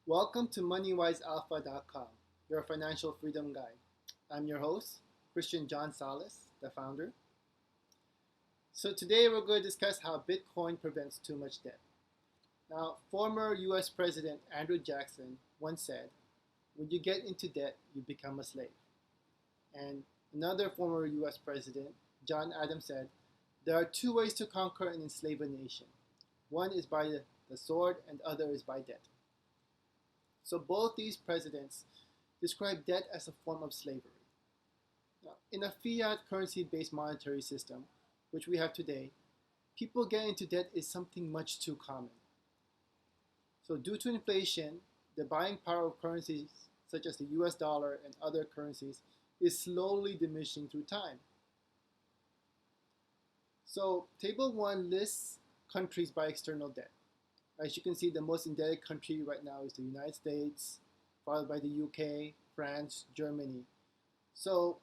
Welcome to MoneyWiseAlpha.com, your financial freedom guide. I'm your host, Christian John Salas, the founder. So today we're going to discuss how Bitcoin prevents too much debt. Now, former US President Andrew Jackson once said, when you get into debt, you become a slave. And another former US President, John Adams, said, there are two ways to conquer and enslave a nation. One is by the sword and the other is by debt. So both these presidents describe debt as a form of slavery. Now, in a fiat currency-based monetary system, which we have today, people getting into debt is something much too common. So due to inflation, the buying power of currencies such as the US dollar and other currencies is slowly diminishing through time. So Table 1 lists countries by external debt. As you can see, the most indebted country right now is the United States, followed by the UK, France, Germany. So,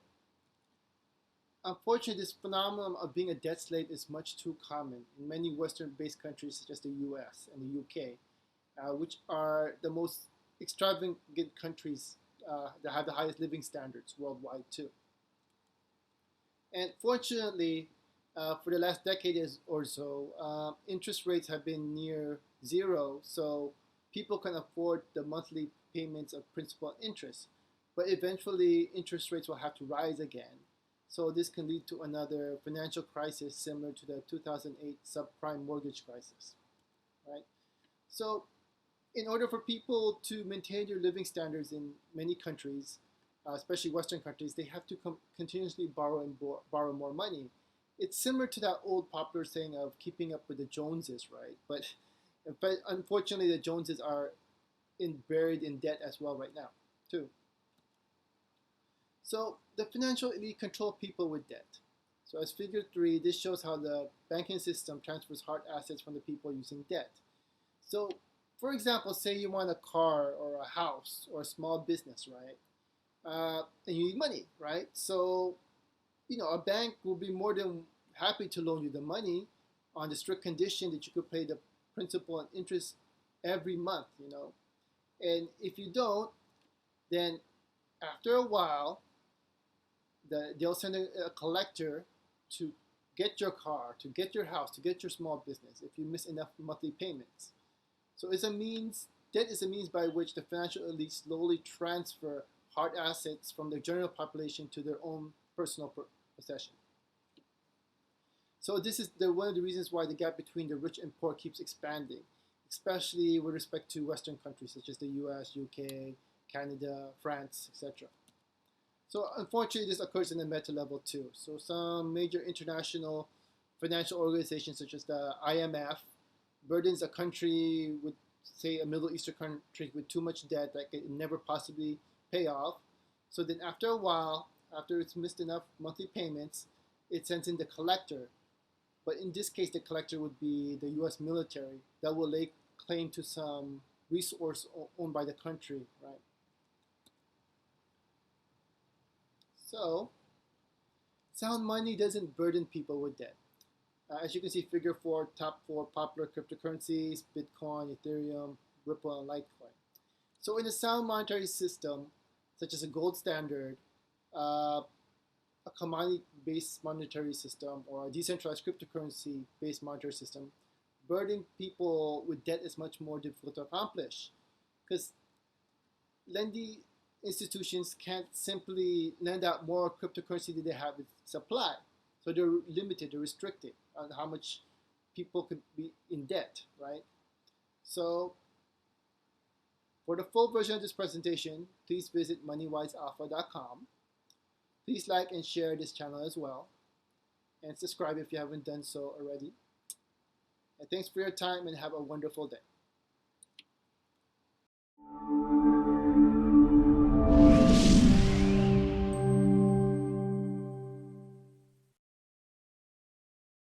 unfortunately, this phenomenon of being a debt slave is much too common in many Western-based countries such as the US and the UK, which are the most extravagant countries that have the highest living standards worldwide too. And fortunately, for the last decade or so, interest rates have been near zero, so people can afford the monthly payments of principal and interest. But eventually, interest rates will have to rise again. So this can lead to another financial crisis similar to the 2008 subprime mortgage crisis, right? So in order for people to maintain their living standards in many countries, especially Western countries, they have to continuously borrow and borrow more money. It's similar to that old popular saying of keeping up with the Joneses, right? But unfortunately, the Joneses are buried in debt as well right now, too. So the financial elite control people with debt. So as figure 3, this shows how the banking system transfers hard assets from the people using debt. So for example, say you want a car or a house or a small business, right? And you need money, right? So a bank will be more than happy to loan you the money on the strict condition that you could pay the principal and interest every month, And if you don't, then after a while, they'll send a collector to get your car, to get your house, to get your small business if you miss enough monthly payments. So debt is a means by which the financial elite slowly transfer hard assets from the general population to their own personal possession. So this is one of the reasons why the gap between the rich and poor keeps expanding, especially with respect to Western countries such as the US, UK, Canada, France, etc. So unfortunately, this occurs in the meta level too. So some major international financial organizations such as the IMF burdens a country with, say, a Middle Eastern country with too much debt that it can never possibly pay off. So then after a while, after it's missed enough monthly payments, it sends in the collector. But in this case, the collector would be the US military that will lay claim to some resource owned by the country, right? So, sound money doesn't burden people with debt. As you can see, figure 4, top 4 popular cryptocurrencies, Bitcoin, Ethereum, Ripple, and Litecoin. So in a sound monetary system, such as a gold standard, a commodity-based monetary system, or a decentralized cryptocurrency-based monetary system, burdening people with debt is much more difficult to accomplish because lending institutions can't simply lend out more cryptocurrency than they have in supply. So they're limited, they're restricted on how much people could be in debt, right? So for the full version of this presentation, please visit MoneyWiseAlpha.com. Please like and share this channel as well, and subscribe if you haven't done so already. And thanks for your time and have a wonderful day.